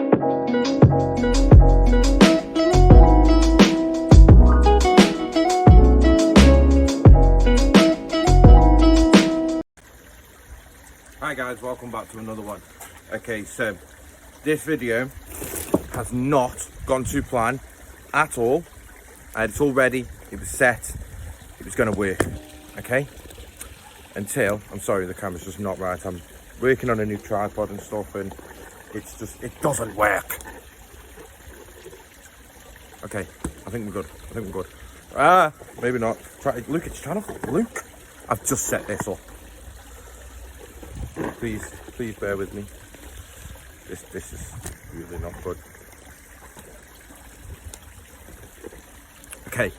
Hi guys, welcome back to another one. Okay, so this video has not gone to plan at all. I had it all ready, it was set, it was going to work, okay? Until, I'm sorry, the camera's just not right. I'm working on a new tripod and stuff and it's just, it doesn't work. Okay, I think we're good. Maybe not. Luke, it's trying to, Luke, I've just set this up. Please bear with me. This is really not good. Okay,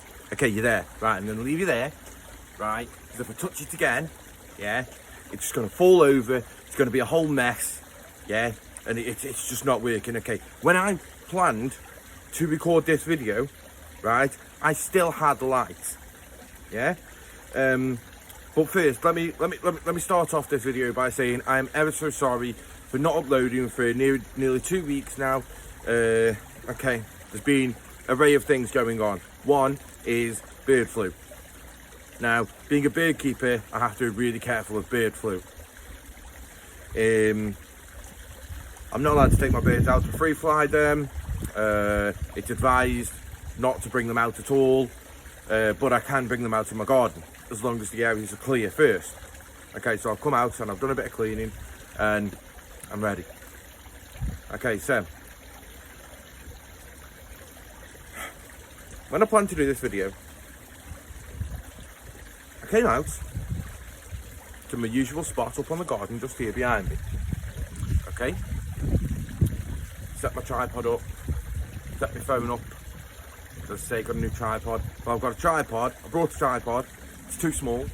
you're there. Right, I'm gonna leave you there. Right, because if I touch it again, yeah, it's just gonna fall over. It's gonna be a whole mess, yeah, and it's just not working. Okay, when I planned to record this video, right, I still had lights, yeah. But first, let me start off this video by saying I am ever so sorry for not uploading for nearly 2 weeks now. Okay, there's been an array of things going on. One is bird flu. Now, being a bird keeper, I have to be really careful of bird flu. I'm not allowed to take my birds out to free fly them. It's advised not to bring them out at all, but I can bring them out in my garden as long as the areas are clear first. Okay, so I've come out and I've done a bit of cleaning and I'm ready. Okay, so when I planned to do this video, I came out to my usual spot up on the garden just here behind me. Okay, set my tripod up, set my phone up. Let's say got a new tripod. Well, I've got a tripod. I brought a tripod. It's too small.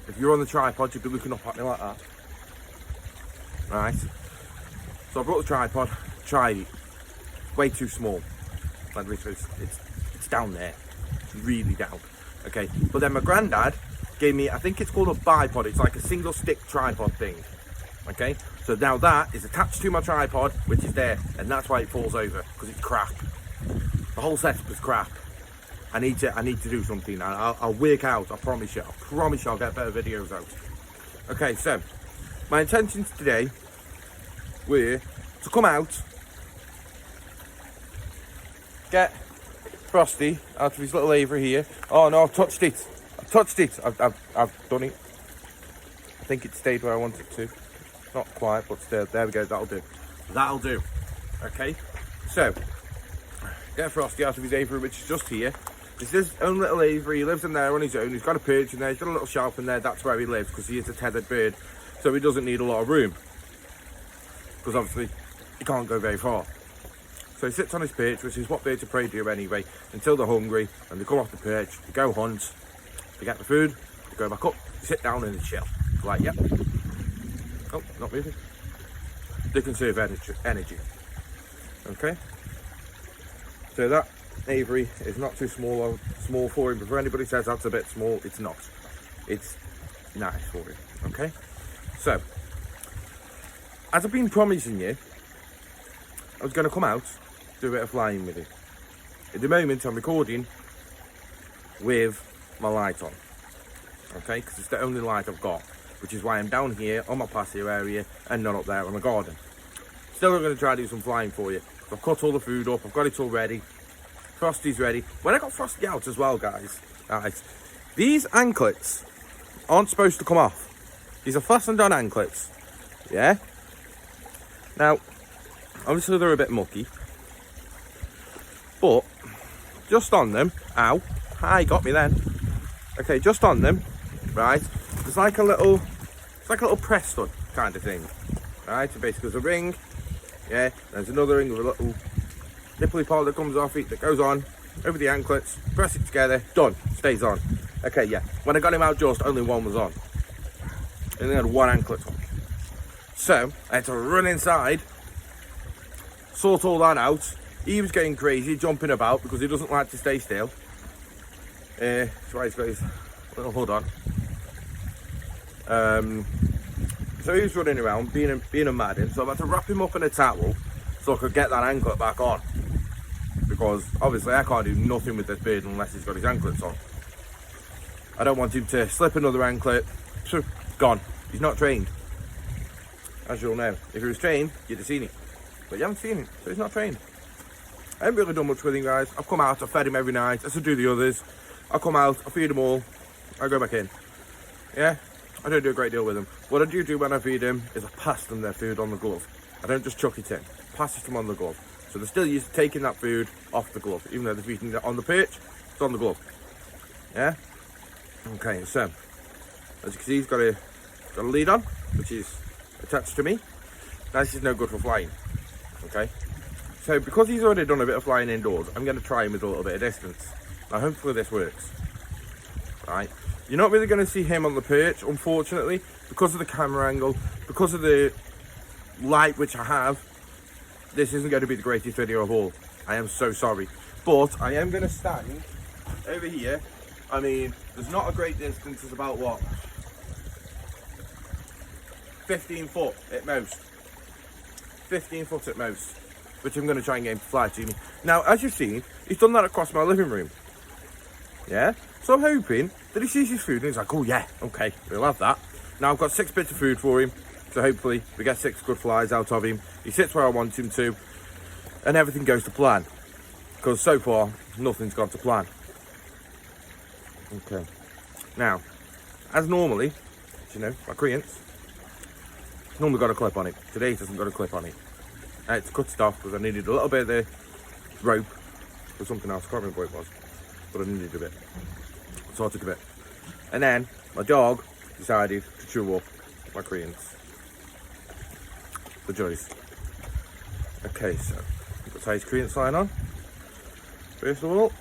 If you're on the tripod, you'd be looking up at me like that. Right. So I brought the tripod, tried it. It's way too small. Like it's down there. It's really down. Okay. But then my granddad gave me, I think it's called a bipod. It's like a single stick tripod thing. Okay. So now that is attached to my tripod, which is there, and that's why it falls over, because it's crap. The whole setup is crap. I need to do something. I'll work out. I promise you. I'll get better videos out. Okay, so my intentions today were to come out, get Frosty out of his little aviary here. Oh no, I've touched it. I've done it. I think it stayed where I wanted it to. Not quite, but still. There we go. That'll do. Okay, so get Frosty out of his aviary, which is just here. It's his own little aviary. He lives in there on his own. He's got a perch in there. He's got a little shelf in there. That's where he lives because he is a tethered bird. So he doesn't need a lot of room. Because obviously he can't go very far. So he sits on his perch, which is what birds of prey do anyway, until they're hungry and they come off the perch, they go hunt, they get the food, they go back up, they sit down and they chill. Like, yep. Oh, not moving. They conserve energy. Okay. So that aviary is not too small for him, but if anybody says that's a bit small, it's not. It's nice for him. Okay, so as I've been promising you, I was going to come out, do a bit of flying with it. At the moment I'm recording with my light on, okay, because it's the only light I've got, which is why I'm down here on my patio area and not up there on the garden. Still going to try to do some flying for you. I've cut all the food up, I've got it all ready. Frosty's ready. When I got Frosty out as well, guys, these anklets aren't supposed to come off. These are fastened on anklets, yeah? Now, obviously they're a bit mucky, but just on them, ow, hi, got me then. Okay, just on them, right, it's like a little press stud kind of thing, right? So basically there's a ring, yeah, there's another ring with a little nipply part that comes off it, that goes on over the anklets, press it together, done, stays on. Okay, yeah, when I got him out just, only one was on. I only had one anklet on. So, I had to run inside, sort all that out. He was getting crazy, jumping about, because he doesn't like to stay still. That's why he's got his little hood on. So he was running around, being a madden, so I've had to wrap him up in a towel, so I could get that anklet back on. Because obviously I can't do nothing with this bird unless he's got his anklets on. I don't want him to slip another anklet. Gone. He's not trained. As you'll know. If he was trained, you'd have seen it. But you haven't seen him, so he's not trained. I haven't really done much with him, guys. I've come out, I've fed him every night, as I do the others. I come out, I feed them all, I go back in. Yeah? I don't do a great deal with them. What I do when I feed them is I pass them their food on the glove. I don't just chuck it in. Pass it to them on the glove. So they're still used to taking that food off the glove. Even though they're feeding it on the perch, it's on the glove. Yeah? Okay, so, as you can see, he's got a lead on, which is attached to me. Now, this is no good for flying. Okay? So, because he's already done a bit of flying indoors, I'm going to try him with a little bit of distance. Now, hopefully this works. Right? You're not really going to see him on the perch, unfortunately, because of the camera angle, because of the light which I have. This isn't going to be the greatest video of all. I am so sorry. But I am going to stand over here. I mean, there's not a great distance. It's about, what? 15 foot at most. 15 foot at most. Which I'm going to try and get him to fly to me. Now, as you've seen, he's done that across my living room. Yeah? So I'm hoping that he sees his food and he's like, oh yeah, okay, we'll have that. Now I've got 6 bits of food for him. So hopefully we get 6 good flies out of him. He sits where I want him to. And everything goes to plan. Because so far, nothing's gone to plan. Okay. Now, as normally, you know, my Koreans, normally got a clip on it. Today it hasn't got a clip on it. I had to cut it off because I needed a little bit of the rope for something else. I can't remember what it was. But I needed a bit. So I took a bit. And then my dog decided to chew up my Koreans. The joys. Okay, so we've got his Korean sign on. First of all.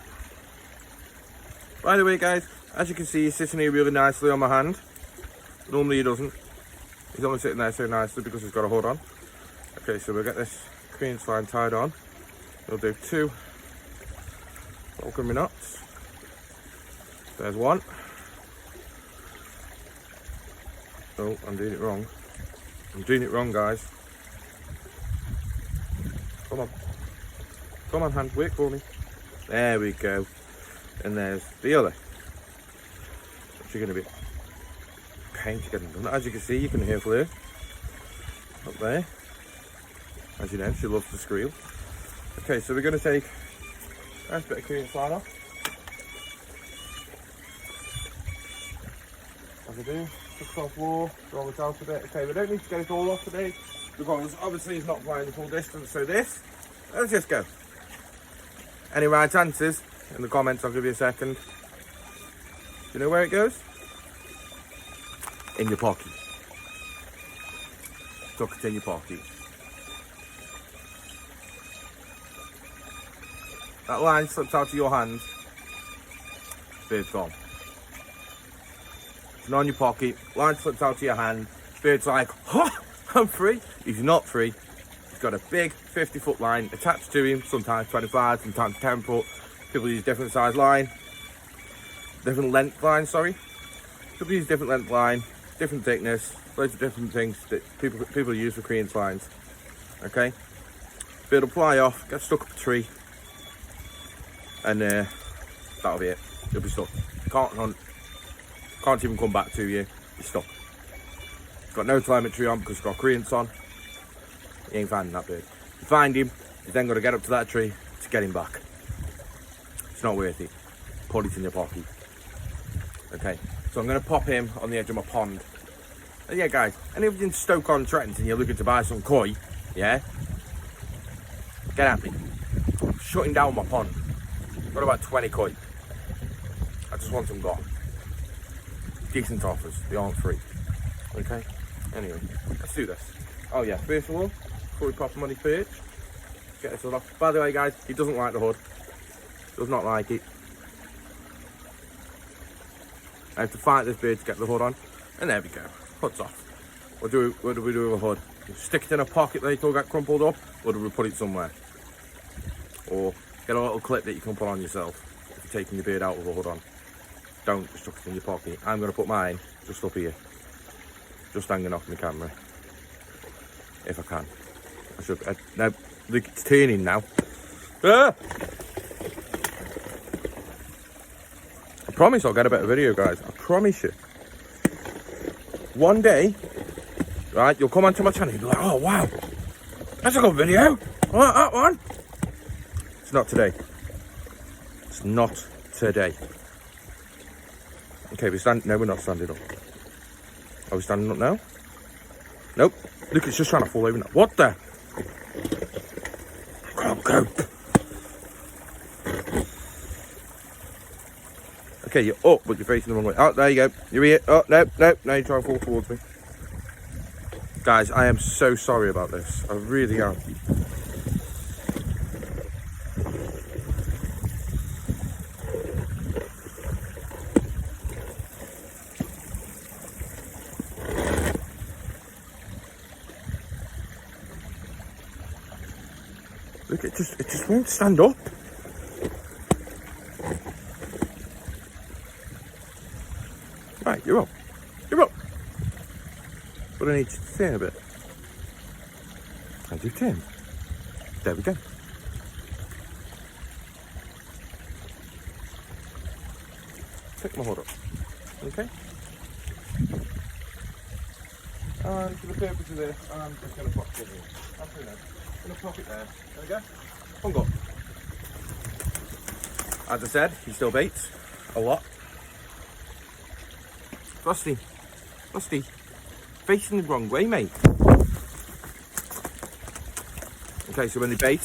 By the way, guys, as you can see, he's sitting here really nicely on my hand. Normally he doesn't. He's only sitting there so nicely because he's got a hood on. Okay, so we'll get this Korean sign tied on. We'll do 2 FALCONRY knots. There's 1. Oh, I'm doing it wrong. I'm doing it wrong, guys. Come on. Come on, hand, wait for me. There we go. And there's the other. What's going to be? Pain to get them done. As you can see, you can hear Fleur up there. As you know, she loves to squeal. Okay, so we're going to take a nice bit of Korean slide off. As I do, just off floor, roll it out a bit. Okay, we don't need to get it all off today because obviously it's not flying the full distance. So this, let's just go. Any right answers in the comments? I'll give you a second. Do you know where it goes? In your pocket. Tuck it in your pocket. That line slips out of your hand. Bird's gone. It's not in your pocket. Line slips out of your hand. Bird's like, huh, I'm free. He's not free. He's got a big 50-foot line attached to him. Sometimes 25, sometimes 10 foot. People use different size line. Different length line, sorry. People use different length line, different thickness, loads of different things that people use for Korean lines. Okay? Bird will fly off, get stuck up a tree. And that'll be it. You'll be stuck. Can't hunt. Can't even come back to you. You're stuck. He's got no telemetry on because he's got Koreans on. He ain't finding that bird. You find him, you've then got to get up to that tree to get him back. It's not worth it. Put it in your pocket. Okay, so I'm going to pop him on the edge of my pond. And yeah, guys, any of you in Stoke-on-Trent and you're looking to buy some koi, yeah? Get at me. I'm shutting down my pond. I've got about 20 koi. I just want them gone. Decent offers. They aren't free. Okay? Anyway, let's do this. Oh yeah, first of all, before we pop him on his perch, get this hood off. By the way, guys, he doesn't like the hood. Does not like it. I have to fight this bird to get the hood on. And there we go. Hood's off. What do we do with a hood? Stick it in a pocket that it'll get crumpled up, or do we put it somewhere? Or get a little clip that you can put on yourself if you're taking your bird out with a hood on. Don't just chuck it in your pocket. I'm going to put mine just up here. Just hanging off my camera. If I can. I should. No, Look, it's turning now. Ah! I promise I'll get a better video, guys. I promise you. One day, right, you'll come onto my channel and you'll be like, oh, wow. That's a good video. I like that one. It's not today. It's not today. Okay, no, we're not standing up. Are we standing up now? Nope. Look, it's just trying to fall over now. What the? Go. Okay, you're up, but you're facing the wrong way. Oh, there you go. You're here. Oh, no. Now you try and fall towards me. Guys, I am so sorry about this. I really am. Look, it just won't stand up. Right, you're up. You're up. But I need you to turn a bit. And you turn. There we go. Pick my hood up. Okay? And for the purpose of this, I'm just going to pop it here. Actually, no. I'm going to pop it there. There we go. Hung up. As I said, he still baits. A lot. Frosty. Facing the wrong way, mate. Okay, so when they bait,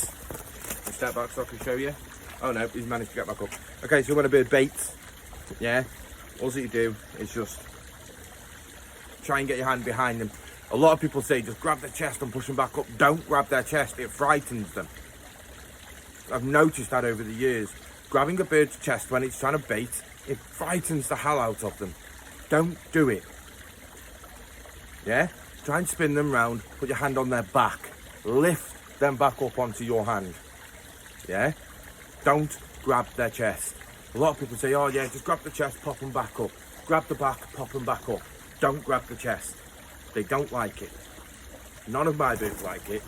I'll step back so I can show you. Oh no, he's managed to get back up. Okay, so when a bird baits, yeah, all that you do is just try and get your hand behind them. A lot of people say just grab their chest and push them back up. Don't grab their chest, it frightens them. I've noticed that over the years. Grabbing a bird's chest when it's trying to bait, it frightens the hell out of them. Don't do it. Yeah? Try and spin them round, put your hand on their back. Lift them back up onto your hand. Yeah? Don't grab their chest. A lot of people say, oh yeah, just grab the chest, pop them back up. Grab the back, pop them back up. Don't grab the chest. They don't like it. None of my birds like it.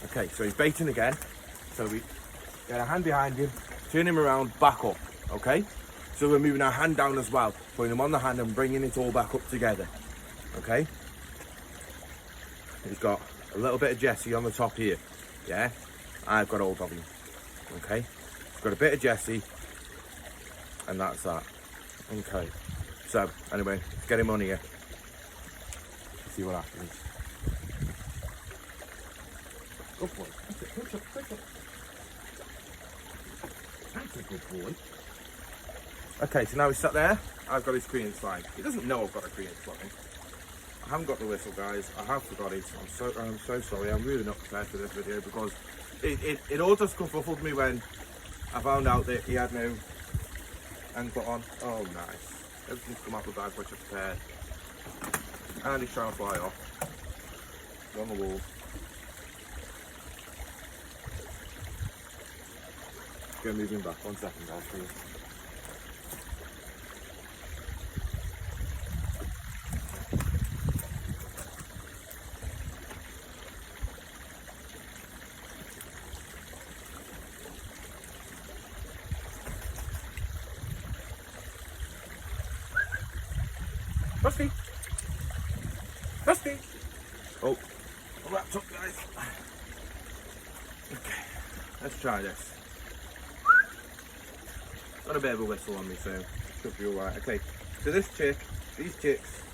Okay, so he's baiting again. So we get a hand behind him, turn him around, back up. Okay? So we're moving our hand down as well, putting him on the hand and bringing it all back up together. Okay? He's got a little bit of Jessie on the top here. Yeah? I've got hold of him. Okay? He's got a bit of Jessie, and that's that. Okay. So, anyway, let's get him on here. See what happens. Good boy. Push up. That's a good boy. Okay, so now he's sat there. I've got his Korean slide. He doesn't know I've got a Korean slide. I haven't got the whistle, guys. I have forgot it. I'm so sorry. I'm really not prepared for this video because it all just kerfuffled me when I found out that he had no anklet on. Oh, nice. Everything's come off the bag, which I prepared. And he's trying to fly off. He's on the wall. Go move him back. 1 second, guys, please. Frosty! Oh, wrapped up, guys. Okay, let's try this. Got a bit of a whistle on me, so should be alright. Okay, so these chicks,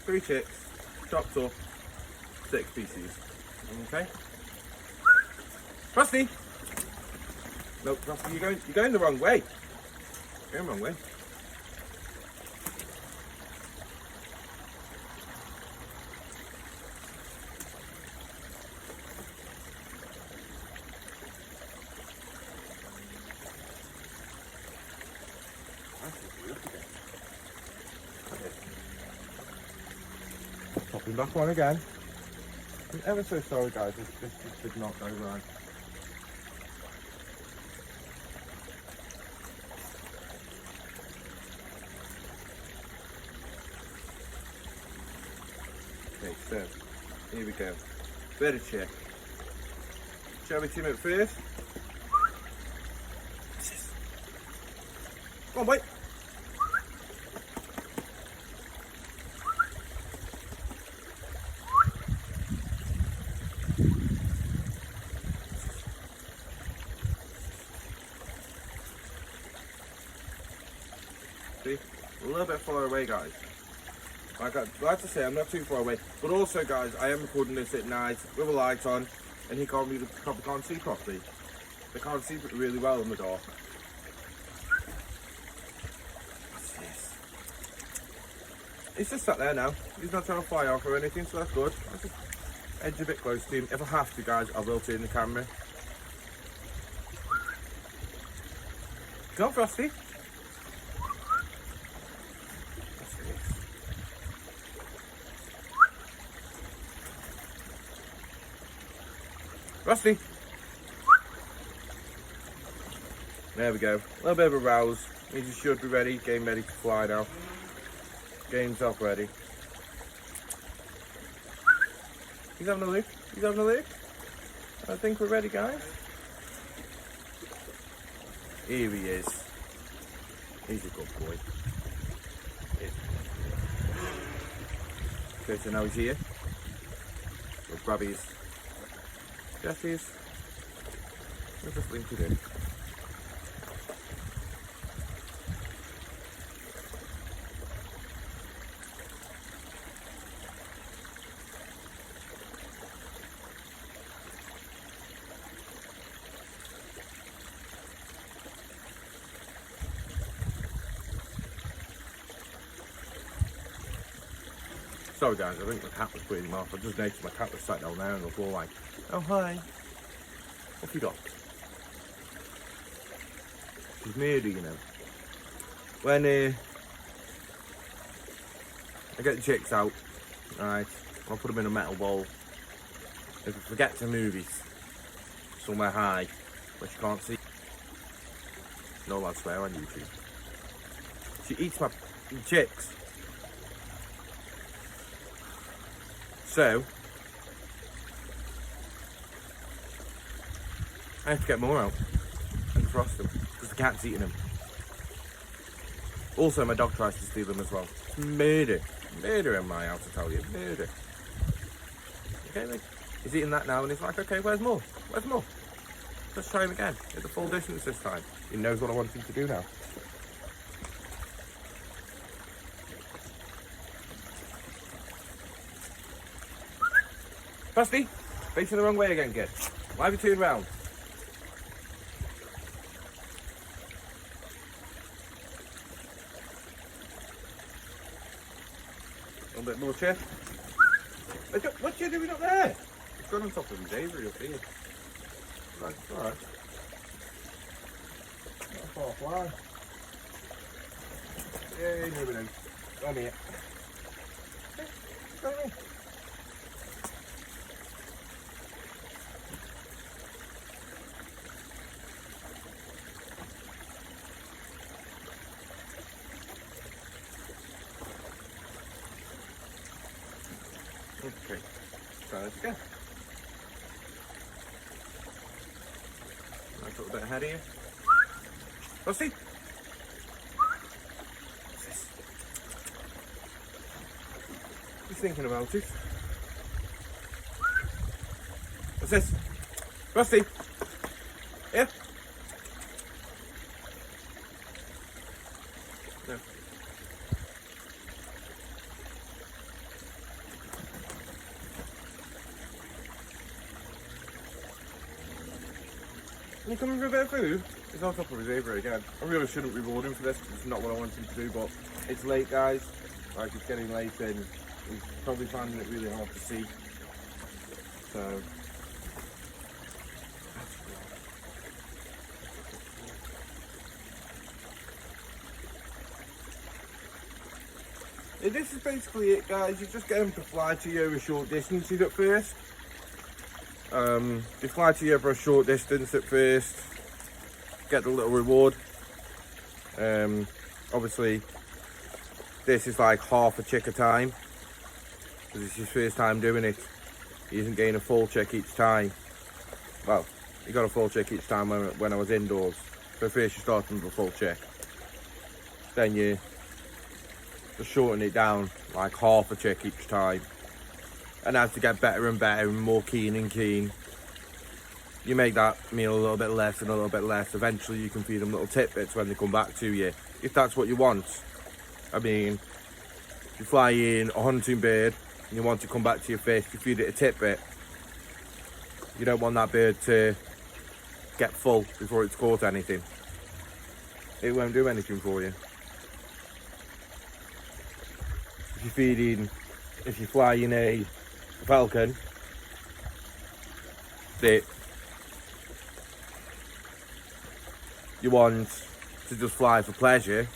3 chicks, chopped up, 6 pieces. Okay. Frosty! No, Frosty, you're going the wrong way. You're going the wrong way. Popping back on again. I'm ever so sorry, guys, this did not go right. Okay, so here we go. Bit of chick. Show me Tim at first. Come on, wait. See, a little bit far away, guys. Like I say, I'm not too far away. But also, guys, I am recording this at night with a light on, and he probably can't see properly. They can't see really well in the dark. What's this? He's just sat there now. He's not trying to fly off or anything, so that's good. I'll just edge a bit close to him. If I have to, guys, I will turn the camera. Come on, Frosty. Frosty. There we go. A little bit of a rouse. He just should be ready. Game ready to fly now. Game's up ready. He's having a look. He's having a look. I think we're ready, guys. Here he is. He's a good boy. Okay, so now he's here. We'll grab his Jesse's. We'll just link it in. Sorry guys, I think my cat was putting him off. I just noticed my cat was sat down there and was all like, oh hi. What you got? She's nearly, you know. When I get the chicks out, right, I'll put them in a metal bowl. If I forget to move it somewhere high, where she can't see. No allowed to swear on YouTube. She eats my chicks. So, I have to get more out and frost them because the cat's eating them. Also, my dog tries to steal them as well. It's murder. Murder in my house, I tell you. Murder. Okay, mate. He's eating that now and he's like, okay, where's more? Where's more? Let's try him again. At the full distance this time. He knows what I want him to do now. Frosty, facing the wrong way again, kid. Why have you turned round? A little bit more chest. What are you doing up there? It's gone on top of his Avery up here. Right, it's alright. Not a far fly. Yay, moving in. Come here. Come here. Okay, try this again. Nice little bit ahead of you. Frosty? What's this? He's thinking about it. What's this? Frosty? Here? No. Are you coming for a bit of food? He's on top of his Avery again. I really shouldn't reward him for this because it's not what I want him to do, but it's late, guys. Like, it's getting late and he's probably finding it really hard to see. So, yeah, this is basically it, guys. You just get him to fly to you a short distances at first. You fly to you for a short distance at first, get the little reward. Obviously, this is like half a chick a time because it's his first time doing it. He isn't getting a full chick each time. Well, you got a full check each time when I was indoors. So first you start with a full check, then you just shorten it down like half a check each time. And as to get better and better and more keen and keen, you make that meal a little bit less and a little bit less. Eventually you can feed them little tidbits when they come back to you, if that's what you want. I mean, if you fly in a hunting bird and you want to come back to your fish, you feed it a tidbit. You don't want that bird to get full before it's caught anything. It won't do anything for you. If you're flying a falcon that you want to just fly for pleasure,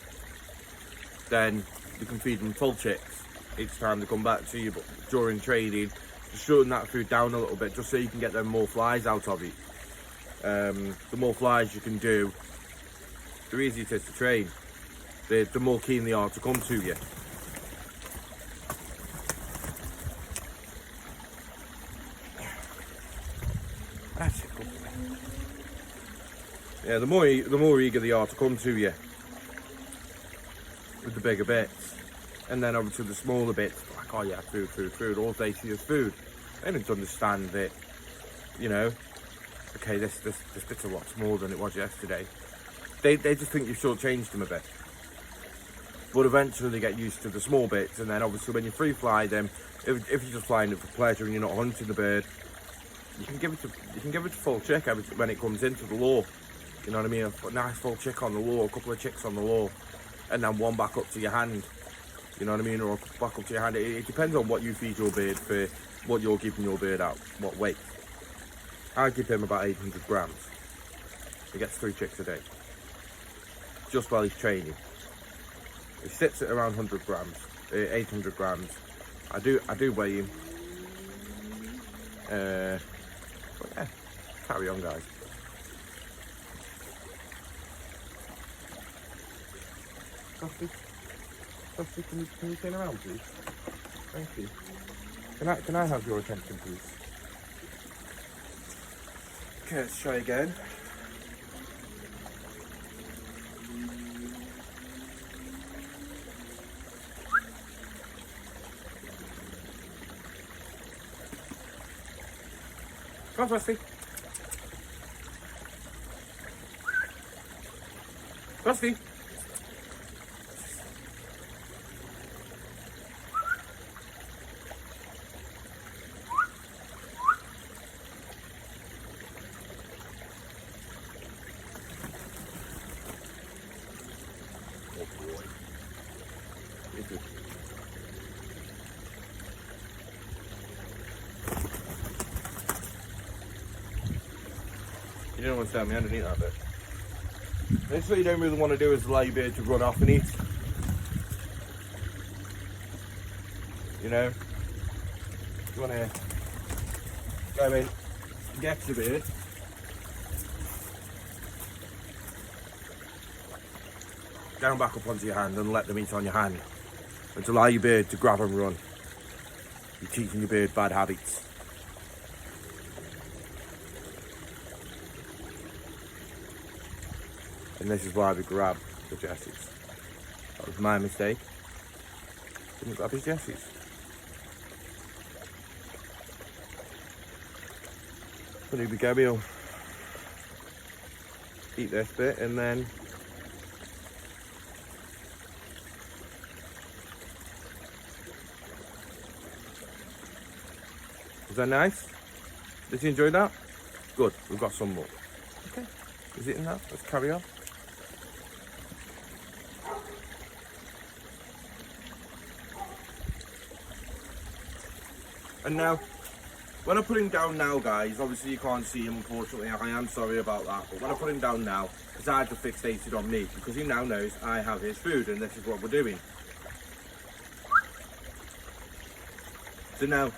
then you can feed them full chicks each time they come back to you. But during trading, just shorten that food down a little bit just so you can get them more flies out of it. The more flies you can do, the easier it is to train. The more keen they are to come to you. That's it. Yeah, the more eager they are to come to you with the bigger bits, and then obviously the smaller bits, like, oh yeah, food, all they see is food. They don't understand that, you know, okay, this bit's a lot smaller than it was yesterday. They just think you've shortchanged them a bit. But eventually they get used to the small bits, and then obviously when you free fly them, if you're just flying it for pleasure and you're not hunting the bird, you can give it a full check when it comes into the lure. You know what I mean? A nice full check on the lure, a couple of chicks on the lure, and then one back up to your hand. You know what I mean? Or back up to your hand. It depends on what you feed your bird for, what you're giving your bird out, what weight. I give him about 800 grams. He gets 3 chicks a day, just while he's training. He sits at around 100 grams, 800 grams. I do weigh him. But yeah, carry on, guys. Frosty, can you turn around, please? Thank you. Can I have your attention, please? Okay, let's try again. Come on, Frosty. Frosty. Oh boy. You don't want to stand me underneath that bit. That's what you don't really want to do, is allow your bird to run off and eat. You know? You want to go in, get the bird, down back up onto your hand and let them eat on your hand. And to allow your bird to grab and run. You're teaching your bird bad habits. And this is why we grab the Jessies. That was my mistake. Didn't grab his Jessies. But here we go, we'll eat this bit and then was that nice? Did you enjoy that? Good, we've got some more. Okay, is it enough? Let's carry on. And now, when I put him down now, guys, obviously you can't see him, unfortunately. I am sorry about that. But when I put him down now, his eyes are fixated on me, because he now knows I have his food and this is what we're doing. So now,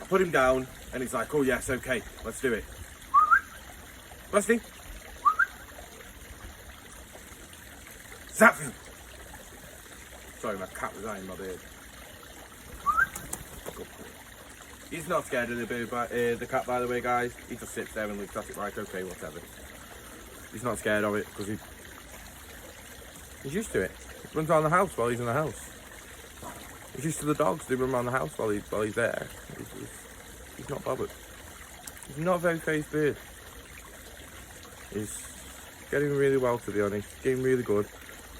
I put him down and he's like, oh yes, okay, let's do it. Frosty? Zap him! Sorry, my cat was eyeing my beard. He's not scared of the cat, by the way, guys. He just sits there and looks at it like, okay, whatever. He's not scared of it because he's used to it. He runs around the house while he's in the house. He's used to the dogs. They run around the house while he's there. He's not bothered. He's not a very phased bird. He's getting really well, to be honest. Getting really good.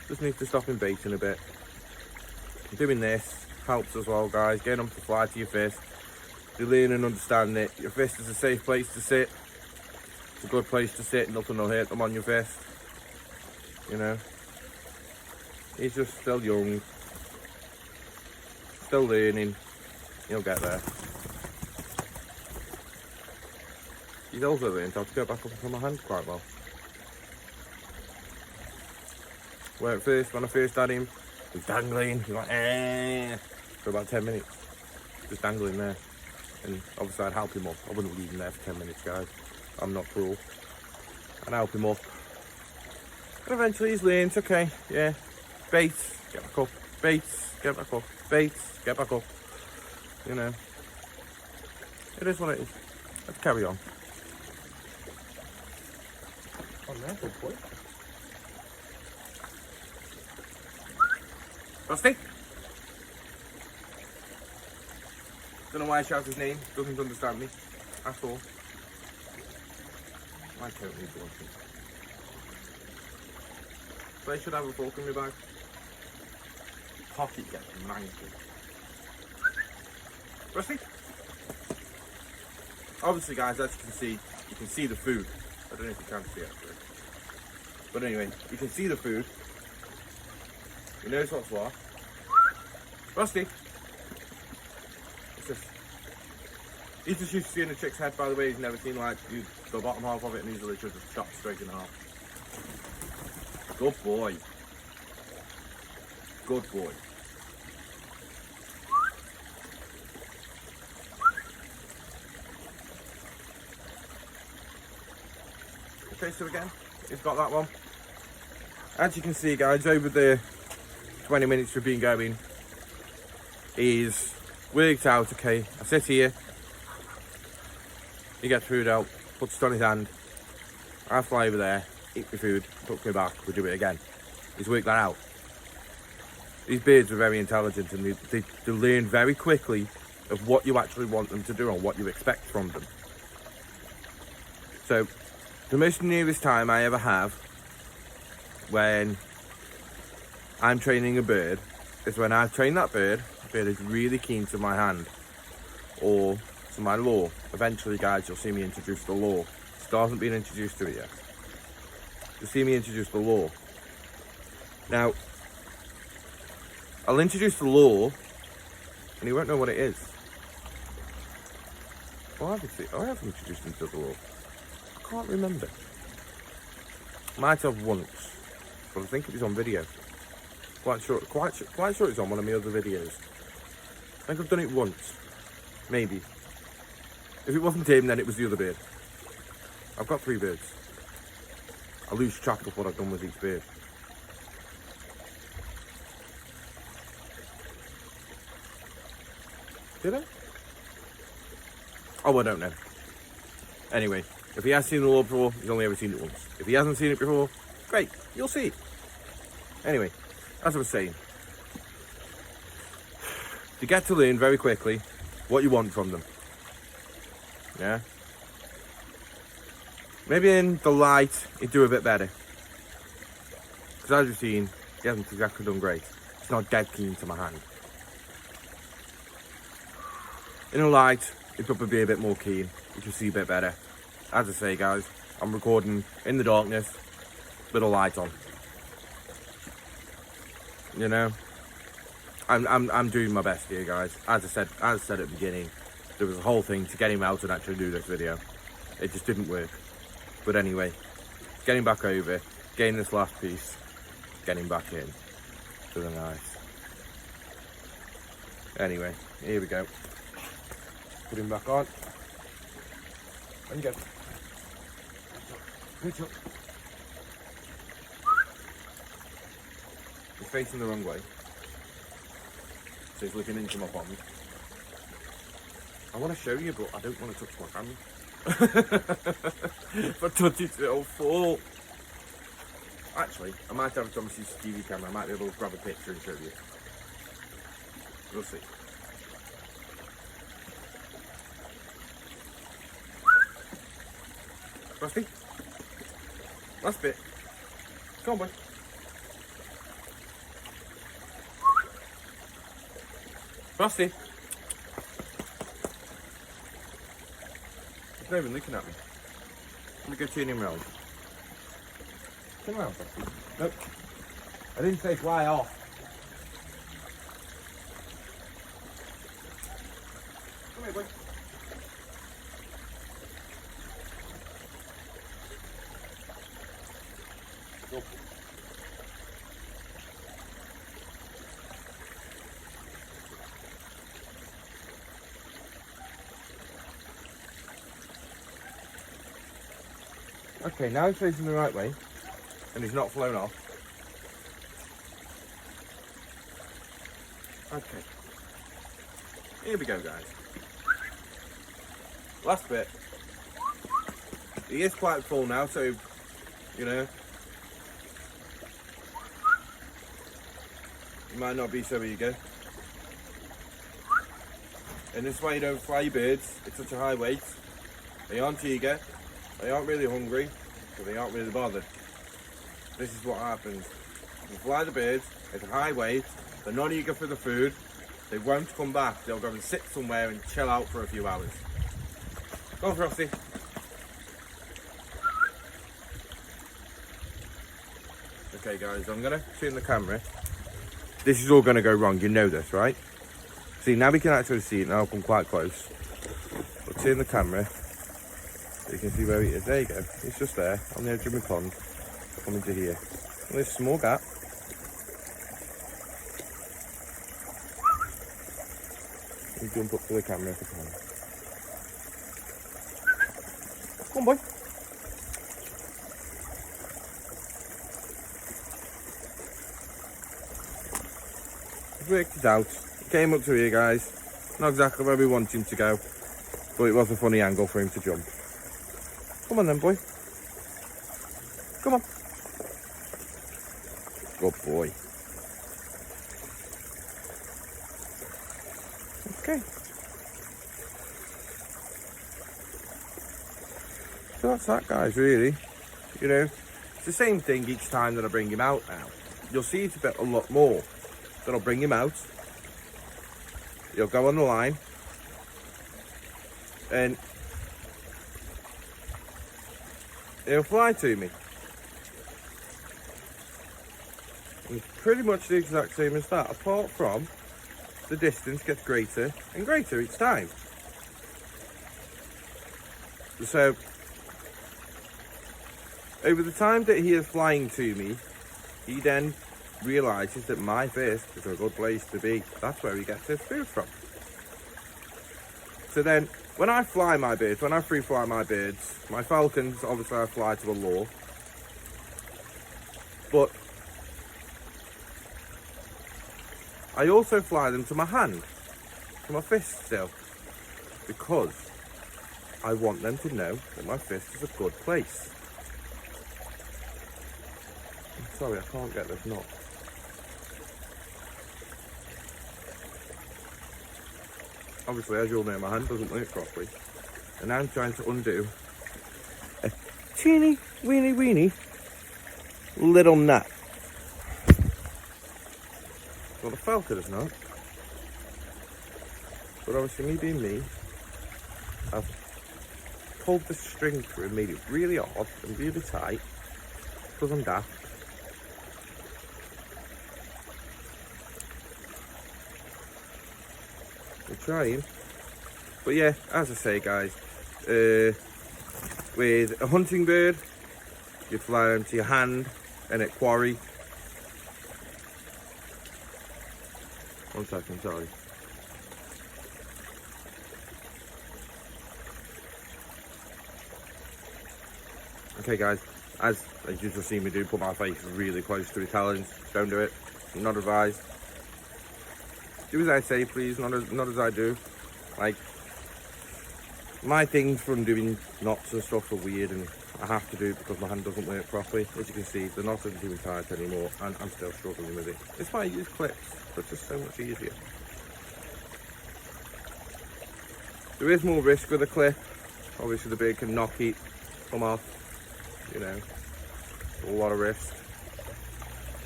Just needs to stop him baiting a bit. Doing this helps as well, guys. Getting them to fly to your fist. They learn and understand it. Your fist is a safe place to sit. It's a good place to sit. Nothing will hurt them on your fist. You know. He's just still young. Still learning. He'll get there. He's also learned how to go back up from my hand quite well. Where at first, when I first had him, he was dangling. He went, eh, for about 10 minutes. Just dangling there. And obviously I'd help him up. I wouldn't leave him there for 10 minutes, guys. I'm not cruel. I'd help him up. And eventually he's learned, okay, yeah. Baits, get back up. Baits, get back up. Baits, get back up. You know. It is what it is. Let's carry on. Oh, there, good boy. Frosty? Don't know why I shout his name. Doesn't understand me at all. I don't need watching. So I should have a falconry bag. Pocket gets manky. Frosty? Obviously, guys, as you can see the food. I don't know if you can see it actually. But anyway, you can see the food. He knows what's what. Frosty. He's just used to seeing a chick's head, by the way. He's never seen like the bottom half of it, and he's literally just chopped straight in half. Good boy. Good boy. Okay, so again, he's got that one. As you can see, guys, over the 20 minutes we've been going, he's worked out, okay, I sit here, he gets food out, puts it on his hand, I fly over there, eat my food, puts me back, we do it again. He's worked that out. These birds are very intelligent, and they learn very quickly of what you actually want them to do and what you expect from them. So, the most nearest time I ever have when I'm training a bird is when I've trained that bird, the bird is really keen to my hand or to my lure. Eventually, guys, you'll see me introduce the lure. Still hasn't been introduced to it yet. You'll see me introduce the lure. Now, I'll introduce the lure and he won't know what it is. Well, I have introduced him to the lure. I can't remember. Might have once, but I think it was on video. Quite sure it's on one of my other videos. I think I've done it once, maybe. If it wasn't him, then it was the other bird. I've got 3 birds. I lose track of what I've done with each bird. Did I? Oh, I don't know. Anyway, if he has seen the lure before, he's only ever seen it once. If he hasn't seen it before, great, you'll see it. Anyway, as I was saying, you get to learn very quickly what you want from them. Yeah? Maybe in the light, he'd do a bit better. Because as you've seen, he hasn't exactly done great. He's not dead keen to my hand. In the light, he'd probably be a bit more keen. You can see a bit better. As I say, guys, I'm recording in the darkness with a light on. You know, I'm doing my best here, guys. As I said at the beginning, there was a whole thing to get him out and actually do this video. It just didn't work. But anyway, getting back over, getting this last piece, getting back in to the knife. Anyway, here we go. Put him back on. And go. Reach up. He's facing the wrong way. So he's looking into my pond. I want to show you, but I don't want to touch my camera. If I touch it, it'll fall. Actually, I might have it on my CCTV camera. I might be able to grab a picture and show you. We'll see. Frosty? Last bit. Come on, boy. Frosty? He's not even looking at me. I'm gonna go turn him round. Come around, Frosty. Nope. I didn't say fly off. Come here, boy. Go. Okay, now he's facing the right way, and he's not flown off. Okay. Here we go, guys. Last bit. He is quite full now, so, you know, he might not be so eager. And this way you don't fly your birds. It's such a high weight. They aren't eager. They aren't really hungry, so they aren't really bothered. This is what happens. You fly the birds, it's a high weight, they're not eager for the food, they won't come back, they'll go and sit somewhere and chill out for a few hours. Go on, Frosty. Okay guys, I'm going to turn the camera. This is all going to go wrong, you know this, right? See, now we can actually see it, now I'll come quite close. I'll turn the camera. You can see where he is. There you go. He's just there on the edge of my pond. Coming to here. There's a small gap. You jump up to the camera if I can. Come on, boy. He's worked it out. He came up to here, guys. Not exactly where we want him to go, but it was a funny angle for him to jump. Come on then, boy. Come on. Good boy. Okay. So that's that, guys, really. You know, it's the same thing each time that I bring him out now. You'll see it a lot more. Then I'll bring him out. He'll go on the line. And he'll fly to me. It's pretty much the exact same as that, apart from the distance gets greater and greater each time. So, over the time that he is flying to me, he then realises that my fist is a good place to be. That's where he gets his food from. So then, when I fly my birds, when I free fly my birds, my falcons, obviously I fly to a lure. But I also fly them to my hand, to my fist still, because I want them to know that my fist is a good place. I'm sorry, I can't get this knot. Obviously, as you all know, my hand doesn't work properly. And I'm trying to undo a teeny, weeny little nut. Well, the falcon is not. But obviously, me being me, I've pulled the string through and made it really hard and really tight, because I'm daft. I'm trying. But yeah, as I say, guys, with a hunting bird, you fly them to your hand and at quarry. One second, sorry. Okay, guys, as you just seen me do, put my face really close to his talons. Don't do it. Not advised. Do as I say, please, not as I do. Like, My things from doing knots and stuff are weird, and I have to do it because my hand doesn't work properly. As you can see, the knot isn't doing tight anymore, and I'm still struggling with it. It's why I use clips, but it's just so much easier. There is more risk with a clip. Obviously the beard can knock it, come off, you know, a lot of risk.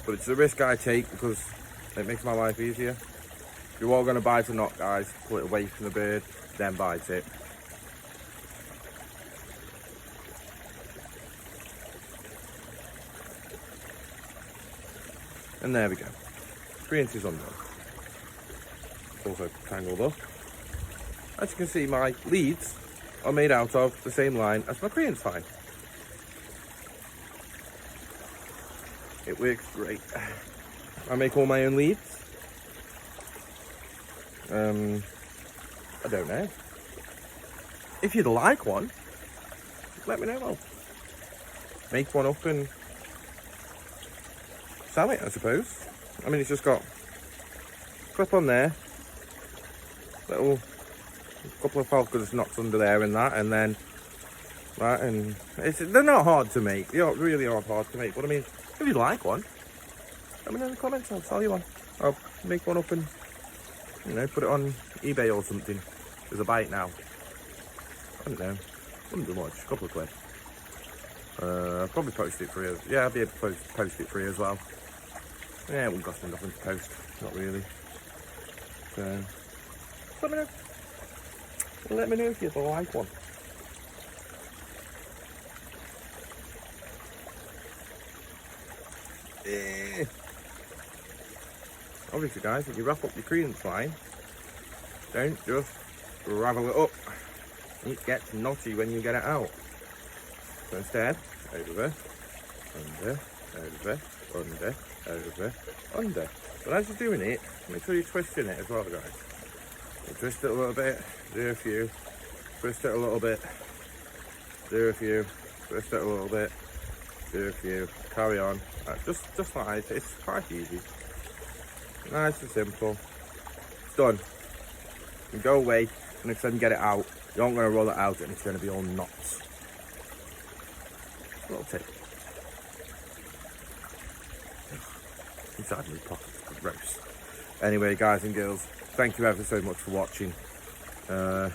But it's the risk I take because it makes my life easier. If you're all going to bite a knot, guys, pull it away from the beard, then bite it. And there we go. 3 inches undone. It's also tangled up. As you can see, my leads are made out of the same line as my crayon fine. It works great. I make all my own leads. I don't know. If you'd like one, let me know. I'll make one up and sell it, I suppose. I mean, it's just got a clip on there, little couple of falconers knots under there and that, and then that, and they're not hard to make. They really aren't hard to make, but I mean, if you'd like one, let me know in the comments. I'll sell you one. I'll make one up and, you know, put it on eBay or something. There's a bite now. I don't know. Wouldn't do much. A couple of quid. I'll probably post it free. Yeah, I'll be able to post it free as well. Yeah, it wouldn't cost me nothing to post. Not really. So, let me know. Let me know if you'd like one. Obviously, guys, if you wrap up your credence line, don't just ravel it up. It gets knotty when you get it out. So instead, over, under, over, under, over, under. But as you're doing it, make sure you're twisting it as well, guys. You twist it a little bit, do a few, twist it a little bit, do a few, twist it a little bit, do a few, carry on. Just like this. It's quite easy. Nice and simple. It's done. You go away, and next time you get it out, you aren't going to roll it out and it's going to be all knots. Little tip. Inside my pocket, gross. Anyway, guys and girls, thank you ever so much for watching. I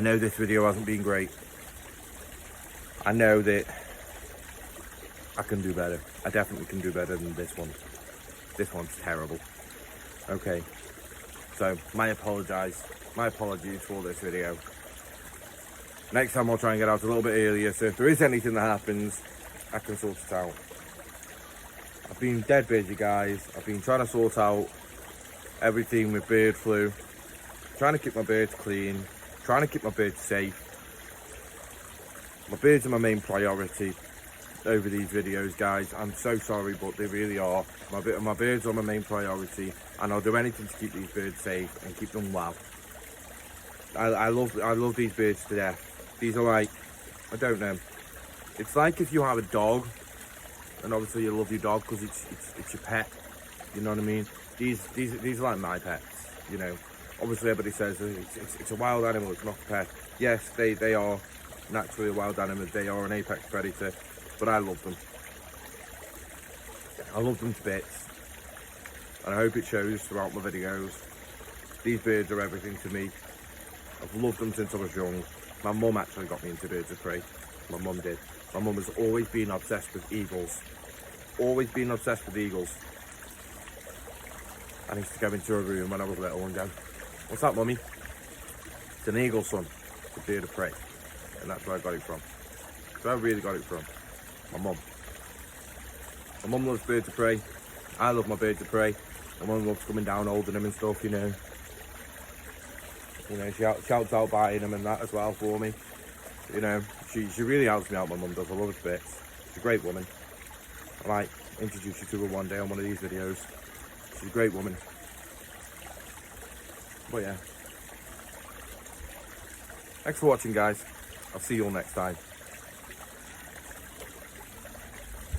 know this video hasn't been great. I know that I can do better. I definitely can do better than this one. This one's terrible. Okay, so my apologies for this video. Next time I'll try and get out a little bit earlier, so if there is anything that happens, I can sort it out. I've been dead busy, guys. I've been trying to sort out everything with bird flu, trying to keep my birds clean, trying to keep my birds safe. My birds are my main priority over these videos, guys. I'm so sorry, but they really are. My birds are my main priority, and I'll do anything to keep these birds safe and keep them well. I love these birds to death. These are like, I don't know. It's like if you have a dog, and obviously you love your dog because it's your pet. You know what I mean? These are like my pets. You know, obviously everybody says it's a wild animal, it's not a pet. Yes, they are naturally a wild animal. They are an apex predator, but I love them. I love them to bits, and I hope it shows throughout my videos. These birds are everything to me. I've loved them since I was young. My mum actually got me into birds of prey. My mum did. My mum has always been obsessed with eagles. Always been obsessed with eagles. I used to go into her room when I was little and go, "What's that, mummy?" "It's an eagle, son. It's a bird of prey." And that's where I got it from. That's where I really got it from. My mum. My mum loves birds of prey. I love my birds of prey. My mum loves coming down holding them and stuff, you know. You know, she shouts out buying them and that as well for me. You know, she really helps me out, my mum does. I love her to bits. She's a great woman. I might introduce you to her one day on one of these videos. She's a great woman. But yeah. Thanks for watching, guys. I'll see you all next time.